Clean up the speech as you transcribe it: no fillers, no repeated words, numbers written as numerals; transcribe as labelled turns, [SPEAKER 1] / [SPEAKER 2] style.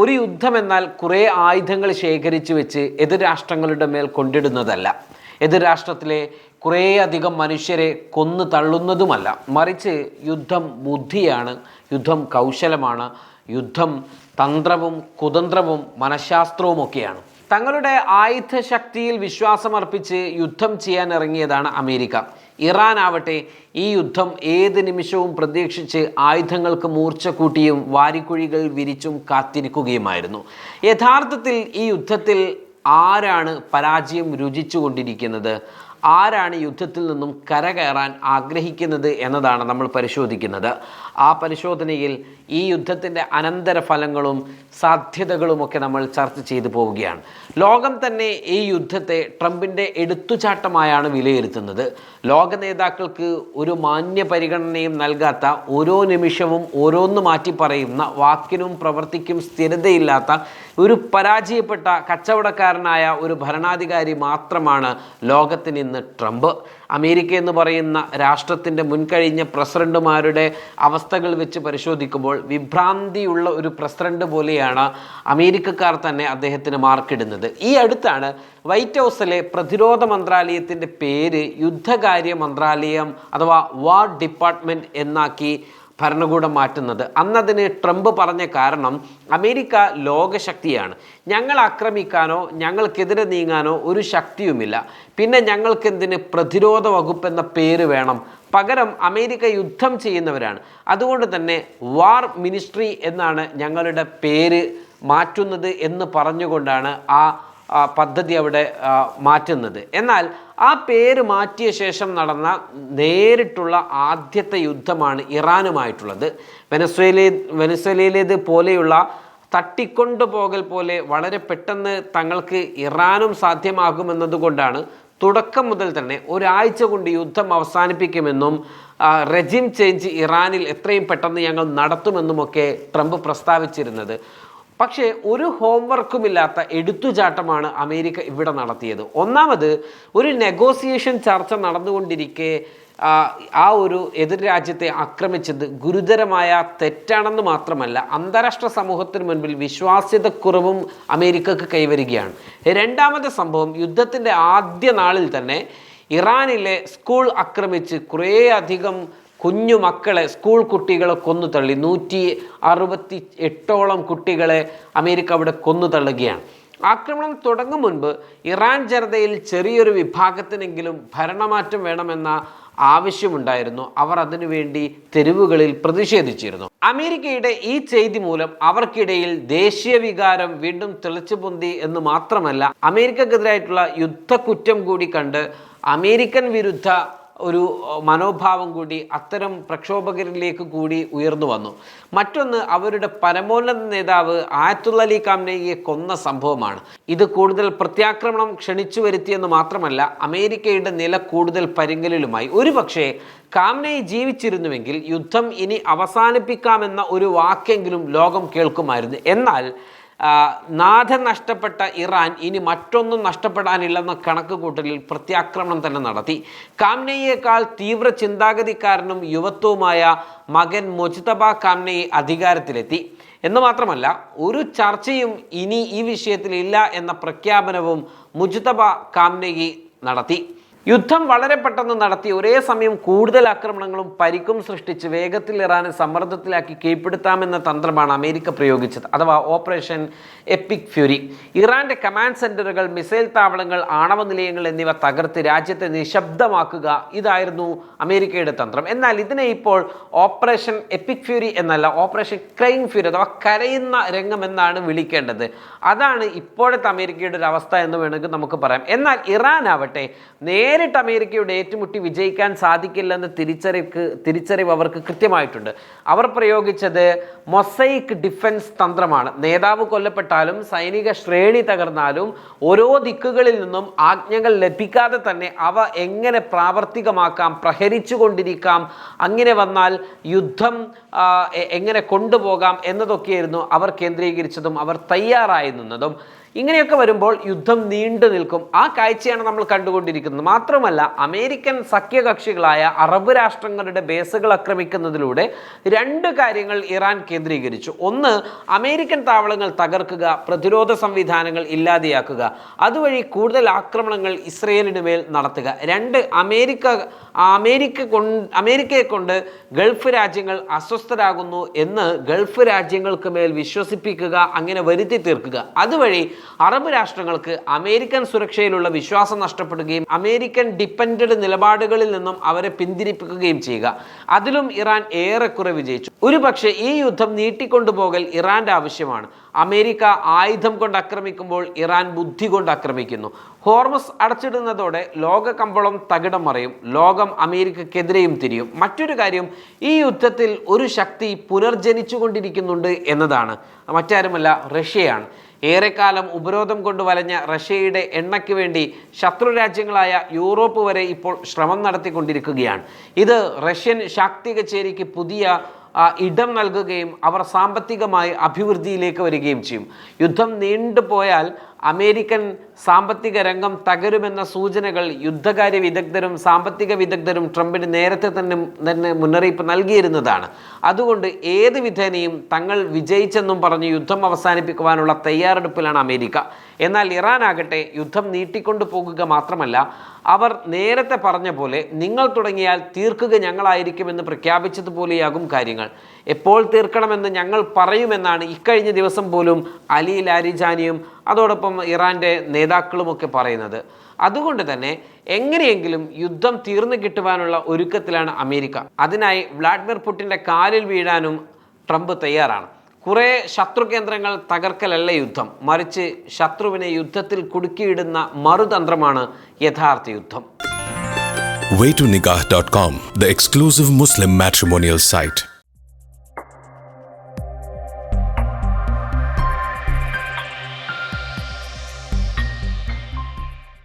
[SPEAKER 1] ഒരു യുദ്ധം എന്നാൽ കുറേ ആയുധങ്ങൾ ശേഖരിച്ചു വെച്ച് എതിർ രാഷ്ട്രങ്ങളുടെ മേൽ കൊണ്ടിടുന്നതല്ല. എതിർ രാഷ്ട്രത്തിലെ കുറേ അധികം മനുഷ്യരെ കൊന്നു തള്ളുന്നതുമല്ല. മറിച്ച് യുദ്ധം ബുദ്ധിയാണ്, യുദ്ധം കൗശലമാണ്, യുദ്ധം തന്ത്രവും കുതന്ത്രവും മനഃശാസ്ത്രവുമൊക്കെയാണ്. തങ്ങളുടെ ആയുധശക്തിയിൽ വിശ്വാസമർപ്പിച്ച് യുദ്ധം ചെയ്യാൻ ഇറങ്ങിയതാണ് അമേരിക്ക. ഇറാൻ ആവട്ടെ ഈ യുദ്ധം ഏത് നിമിഷവും പ്രതീക്ഷിച്ച് ആയുധങ്ങൾക്ക് മൂർച്ച കൂട്ടിയും വാരിക്കുഴികൾ വിരിച്ചും കാത്തിരിക്കുകയുമായിരുന്നു. യഥാർത്ഥത്തിൽ ഈ യുദ്ധത്തിൽ ആരാണ് പരാജയം രുചിച്ചു കൊണ്ടിരിക്കുന്നത്, ആരാണ് യുദ്ധത്തിൽ നിന്നും കരകയറാൻ ആഗ്രഹിക്കുന്നത് എന്നതാണ് നമ്മൾ പരിശോധിക്കുന്നത്. ആ പരിശോധനയിൽ ഈ യുദ്ധത്തിൻ്റെ അനന്തരഫലങ്ങളും സാധ്യതകളുമൊക്കെ നമ്മൾ ചർച്ച ചെയ്തു പോവുകയാണ്. ലോകം തന്നെ ഈ യുദ്ധത്തെ ട്രംപിൻ്റെ എടുത്തുചാട്ടമായാണ് വിലയിരുത്തുന്നത്. ലോക നേതാക്കൾക്ക് ഒരു മാന്യ പരിഗണനയും നൽകാത്ത, ഓരോ നിമിഷവും ഓരോന്ന് മാറ്റി പറയുന്ന, വാക്കിനും പ്രവൃത്തിക്കും സ്ഥിരതയില്ലാത്ത ഒരു പരാജയപ്പെട്ട കച്ചവടക്കാരനായ ഒരു ഭരണാധികാരി മാത്രമാണ് ലോകത്തിന് ഇന്ന് ട്രംപ്. അമേരിക്ക എന്ന് പറയുന്ന രാഷ്ട്രത്തിൻ്റെ മുൻകഴിഞ്ഞ പ്രസിഡന്റുമാരുടെ അവസ്ഥകൾ വെച്ച് പരിശോധിക്കുമ്പോൾ വിഭ്രാന്തിയുള്ള ഒരു പ്രസിഡന്റ് പോലെയാണ് അമേരിക്കക്കാർ തന്നെ അദ്ദേഹത്തിന് മാർക്കിടുന്നത്. ഈ അടുത്താണ് വൈറ്റ് ഹൗസിലെ പ്രതിരോധ മന്ത്രാലയത്തിൻ്റെ പേര് യുദ്ധകാര്യ മന്ത്രാലയം അഥവാ വാർ ഡിപ്പാർട്ട്മെൻറ്റ് എന്നാക്കി ഭരണകൂടം മാറ്റുന്നത്. അന്നതിന് ട്രംപ് പറഞ്ഞ കാരണം അമേരിക്ക ലോകശക്തിയാണ്, ഞങ്ങൾ ആക്രമിക്കാനോ ഞങ്ങൾക്കെതിരെ നീങ്ങാനോ ഒരു ശക്തിയുമില്ല, പിന്നെ ഞങ്ങൾക്കെന്തിന് പ്രതിരോധ വകുപ്പ് എന്ന പേര് വേണം, പകരം അമേരിക്ക യുദ്ധം ചെയ്യുന്നവരാണ്, അതുകൊണ്ട് തന്നെ വാർ മിനിസ്ട്രി എന്നാണ് ഞങ്ങളുടെ പേര് മാറ്റുന്നത് എന്ന് പറഞ്ഞുകൊണ്ടാണ് ആ പദ്ധതി അവിടെ മാറ്റുന്നത്. എന്നാൽ ആ പേര് മാറ്റിയ ശേഷം നടന്ന നേരിട്ടുള്ള ആദ്യത്തെ യുദ്ധമാണ് ഇറാനുമായിട്ടുള്ളത്. വെനസ്വേലയിലേത് പോലെയുള്ള തട്ടിക്കൊണ്ടുപോകൽ പോലെ വളരെ പെട്ടെന്ന് തങ്ങൾക്ക് ഇറാനും സാധ്യമാകുമെന്നതുകൊണ്ടാണ് തുടക്കം മുതൽ തന്നെ ഒരാഴ്ച കൊണ്ട് യുദ്ധം അവസാനിപ്പിക്കുമെന്നും റെജിം ചേഞ്ച് ഇറാനിൽ എത്രയും പെട്ടെന്ന് ഞങ്ങൾ നടത്തുമെന്നുമൊക്കെ ട്രംപ് പ്രസ്താവിച്ചിരുന്നത്. പക്ഷേ ഒരു ഹോംവർക്കുമില്ലാത്ത എടുത്തുചാട്ടമാണ് അമേരിക്ക ഇവിടെ നടത്തിയത്. ഒന്നാമത്, ഒരു നെഗോസിയേഷൻ ചർച്ച നടന്നുകൊണ്ടിരിക്കെ ആ ഒരു എതിർ രാജ്യത്തെ ആക്രമിച്ചത് ഗുരുതരമായ തെറ്റാണെന്ന് മാത്രമല്ല, അന്താരാഷ്ട്ര സമൂഹത്തിന് മുൻപിൽ വിശ്വാസ്യതക്കുറവും അമേരിക്കക്ക് കൈവരികയാണ്. രണ്ടാമത്തെ സംഭവം, യുദ്ധത്തിൻ്റെ ആദ്യ നാളിൽ തന്നെ ഇറാനിലെ സ്കൂൾ ആക്രമിച്ച് കുറേ അധികം കുഞ്ഞു മക്കളെ, സ്കൂൾ കുട്ടികളെ കൊന്നു തള്ളി. 168ഓളം കുട്ടികളെ അമേരിക്ക അവിടെ കൊന്നു തള്ളുകയാണ്. ആക്രമണം തുടങ്ങും മുൻപ് ഇറാൻ ജനതയിൽ ചെറിയൊരു വിഭാഗത്തിനെങ്കിലും ഭരണമാറ്റം വേണമെന്ന ആവശ്യമുണ്ടായിരുന്നു. അവർ അതിനുവേണ്ടി തെരുവുകളിൽ പ്രതിഷേധിച്ചിരുന്നു. അമേരിക്കയുടെ ഈ ചെയ്തി മൂലം അവർക്കിടയിൽ ദേശീയ വികാരം വീണ്ടും തിളച്ചു പൊന്തി എന്ന് മാത്രമല്ല, അമേരിക്കക്കെതിരായിട്ടുള്ള യുദ്ധക്കുറ്റം കൂടി കണ്ട് അമേരിക്കൻ വിരുദ്ധ ഒരു മനോഭാവം കൂടി അത്തരം പ്രക്ഷോഭകരിലേക്ക് കൂടി ഉയർന്നു വന്നു. മറ്റൊന്ന്, അവരുടെ പരമോന്നത നേതാവ് ആയത്തുള്ള അലി ഖാംനയിയെ കൊന്ന സംഭവമാണ്. ഇത് കൂടുതൽ പ്രത്യാക്രമണം ക്ഷണിച്ചു വരുത്തിയെന്ന് മാത്രമല്ല, അമേരിക്കയുടെ നില കൂടുതൽ പരിങ്കലിലുമായി. ഒരുപക്ഷെ ഖാംനയി ജീവിച്ചിരുന്നുവെങ്കിൽ യുദ്ധം ഇനി അവസാനിപ്പിക്കാമെന്ന ഒരു വാക്കെങ്കിലും ലോകം കേൾക്കുമായിരുന്നു. എന്നാൽ നാഥൻ നഷ്ടപ്പെട്ട ഇറാൻ ഇനി മറ്റൊന്നും നഷ്ടപ്പെടാനില്ലെന്ന കണക്ക് കൂട്ടലിൽ പ്രത്യാക്രമണം തന്നെ നടത്തി. ഖാംനയിയേക്കാൾ തീവ്ര ചിന്താഗതിക്കാരനും യുവത്വവുമായ മകൻ മുജ്തബ ഖാംനയി അധികാരത്തിലെത്തി എന്ന് മാത്രമല്ല, ഒരു ചർച്ചയും ഇനി ഈ വിഷയത്തിൽ ഇല്ല എന്ന പ്രഖ്യാപനവും മുജ്തബ ഖാംനയി നടത്തി. യുദ്ധം വളരെ പെട്ടെന്ന് നടത്തി ഒരേ സമയം കൂടുതൽ ആക്രമണങ്ങളും പരിക്കും സൃഷ്ടിച്ച് വേഗത്തിൽ ഇറാനെ സമ്മർദ്ദത്തിലാക്കി കീഴ്പ്പെടുത്താമെന്ന തന്ത്രമാണ് അമേരിക്ക പ്രയോഗിച്ചത്, അഥവാ ഓപ്പറേഷൻ എപ്പിക് ഫ്യൂരി. ഇറാന്റെ കമാൻഡ് സെന്ററുകൾ, മിസൈൽ താവളങ്ങൾ, ആണവ നിലയങ്ങൾ എന്നിവ തകർത്ത് രാജ്യത്തെ നിശബ്ദമാക്കുക, ഇതായിരുന്നു അമേരിക്കയുടെ തന്ത്രം. എന്നാൽ ഇതിനെ ഇപ്പോൾ ഓപ്പറേഷൻ എപ്പിക് ഫ്യൂരി എന്നല്ല, ഓപ്പറേഷൻ ക്രൈങ് ഫ്യൂരി അഥവാ കരയുന്ന രംഗം എന്നാണ് വിളിക്കേണ്ടത്. അതാണ് ഇപ്പോഴത്തെ അമേരിക്കയുടെ ഒരു അവസ്ഥ എന്ന് വേണമെങ്കിൽ നമുക്ക് പറയാം. എന്നാൽ ഇറാൻ ആവട്ടെ നേരിട്ട് അമേരിക്കയുടെ ഏറ്റുമുട്ടി വിജയിക്കാൻ സാധിക്കില്ലെന്ന് തിരിച്ചറിവ് അവർക്ക് കൃത്യമായിട്ടുണ്ട്. അവർ പ്രയോഗിച്ചത് മൊസൈക്ക് ഡിഫൻസ് തന്ത്രമാണ്. നേതാവ് കൊല്ലപ്പെട്ടാലും സൈനിക ശ്രേണി തകർന്നാലും ഓരോ ദിക്കുകളിൽ നിന്നും ആജ്ഞകൾ ലഭിക്കാതെ തന്നെ അവ എങ്ങനെ പ്രാവർത്തികമാക്കാം, പ്രഹരിച്ചു കൊണ്ടിരിക്കാം, അങ്ങനെ വന്നാൽ യുദ്ധം എങ്ങനെ കൊണ്ടുപോകാം എന്നതൊക്കെയായിരുന്നു അവർ കേന്ദ്രീകരിച്ചതും അവർ തയ്യാറായി നിന്നതും. ഇങ്ങനെയൊക്കെ വരുമ്പോൾ യുദ്ധം നീണ്ടു നിൽക്കും. ആ കാഴ്ചയാണ് നമ്മൾ കണ്ടുകൊണ്ടിരിക്കുന്നത്. മാത്രമല്ല, അമേരിക്കൻ സഖ്യകക്ഷികളായ അറബ് രാഷ്ട്രങ്ങളുടെ ബേസുകൾ ആക്രമിക്കുന്നതിലൂടെ രണ്ട് കാര്യങ്ങൾ ഇറാൻ കേന്ദ്രീകരിച്ചു. ഒന്ന്, അമേരിക്കൻ താവളങ്ങൾ തകർക്കുക, പ്രതിരോധ സംവിധാനങ്ങൾ ഇല്ലാതെയാക്കുക, അതുവഴി കൂടുതൽ ആക്രമണങ്ങൾ ഇസ്രയേലിന് മേൽ നടത്തുക. രണ്ട്, അമേരിക്കയെ കൊണ്ട് ഗൾഫ് രാജ്യങ്ങൾ അസ്വസ്ഥരാകുന്നു എന്ന് ഗൾഫ് രാജ്യങ്ങൾക്ക് മേൽ വിശ്വസിപ്പിക്കുക, അങ്ങനെ വരുത്തി തീർക്കുക. അതുവഴി അറബ് രാഷ്ട്രങ്ങൾക്ക് അമേരിക്കൻ സുരക്ഷയിലുള്ള വിശ്വാസം നഷ്ടപ്പെടുകയും അമേരിക്കൻ ഡിപ്പെൻഡഡ് നിലപാടുകളിൽ നിന്നും അവരെ പിന്തിരിപ്പിക്കുകയും ചെയ്യുക. അതിലും ഇറാൻ ഏറെക്കുറെ വിജയിച്ചു. ഒരുപക്ഷെ ഈ യുദ്ധം നീട്ടിക്കൊണ്ടുപോകൽ ഇറാന്റെ ആവശ്യമാണ്. അമേരിക്ക ആയുധം കൊണ്ട് ആക്രമിക്കുമ്പോൾ ഇറാൻ ബുദ്ധി കൊണ്ട് ആക്രമിക്കുന്നു. ഹോർമസ് അടച്ചിടുന്നതോടെ ലോക കമ്പോളം തകിടം മറിയും. ലോകം അമേരിക്കക്കെതിരെയും തിരിയും. മറ്റൊരു കാര്യം, ഈ യുദ്ധത്തിൽ ഒരു ശക്തി പുനർജനിച്ചുകൊണ്ടിരിക്കുന്നുണ്ട് എന്നതാണ്. മറ്റാരുമല്ല, റഷ്യയാണ്. ഏറെക്കാലം ഉപരോധം കൊണ്ട് വലഞ്ഞ റഷ്യയുടെ എണ്ണയ്ക്ക് വേണ്ടി ശത്രു രാജ്യങ്ങളായ യൂറോപ്പ് വരെ ഇപ്പോൾ ശ്രമം നടത്തിക്കൊണ്ടിരിക്കുകയാണ്. ഇത് റഷ്യൻ ശാക്തിക ചേരിക്ക് പുതിയ ഇടം നൽകുകയും അവർ സാമ്പത്തികമായി അഭിവൃദ്ധിയിലേക്ക് വരികയും ചെയ്യും. യുദ്ധം നീണ്ടുപോയാൽ അമേരിക്കൻ സാമ്പത്തിക രംഗം തകരുമെന്ന സൂചനകൾ യുദ്ധകാര്യ വിദഗ്ധരും സാമ്പത്തിക വിദഗ്ധരും ട്രംപിന് നേരത്തെ തന്നെ മുന്നറിയിപ്പ് നൽകിയിരുന്നതാണ്. അതുകൊണ്ട് ഏത് വിധേനയും തങ്ങൾ വിജയിച്ചെന്നും പറഞ്ഞ് യുദ്ധം അവസാനിപ്പിക്കുവാനുള്ള തയ്യാറെടുപ്പിലാണ് അമേരിക്ക. എന്നാൽ ഇറാൻ ആകട്ടെ യുദ്ധം നീട്ടിക്കൊണ്ടു പോകുക മാത്രമല്ല, അവർ നേരത്തെ പറഞ്ഞ പോലെ നിങ്ങൾ തുടങ്ങിയാൽ തീർക്കുക ഞങ്ങളായിരിക്കുമെന്ന് പ്രഖ്യാപിച്ചതുപോലെയാകും കാര്യങ്ങൾ. എപ്പോൾ തീർക്കണമെന്ന് ഞങ്ങൾ പറയുമെന്നാണ് ഇക്കഴിഞ്ഞ ദിവസം പോലും അലി ലാരിജാനിയും അതോടൊപ്പം ഇറാൻ്റെ നേതാക്കളുമൊക്കെ പറയുന്നത്. അതുകൊണ്ട് തന്നെ എങ്ങനെയെങ്കിലും യുദ്ധം തീർന്നു കിട്ടുവാനുള്ള ഒരുക്കത്തിലാണ് അമേരിക്ക. അതിനായി വ്ളാഡിമിർ പുടിൻ്റെ കാലിൽ വീഴാനും ട്രംപ് തയ്യാറാണ്. കുറേ ശത്രു കേന്ദ്രങ്ങൾ തകർക്കലല്ല യുദ്ധം, മറിച്ച് ശത്രുവിനെ യുദ്ധത്തിൽ കുടുക്കിയിടുന്ന മറുതന്ത്രമാണ് യഥാർത്ഥ യുദ്ധം.
[SPEAKER 2] Waytonikah.com, the exclusive Muslim matrimonial site.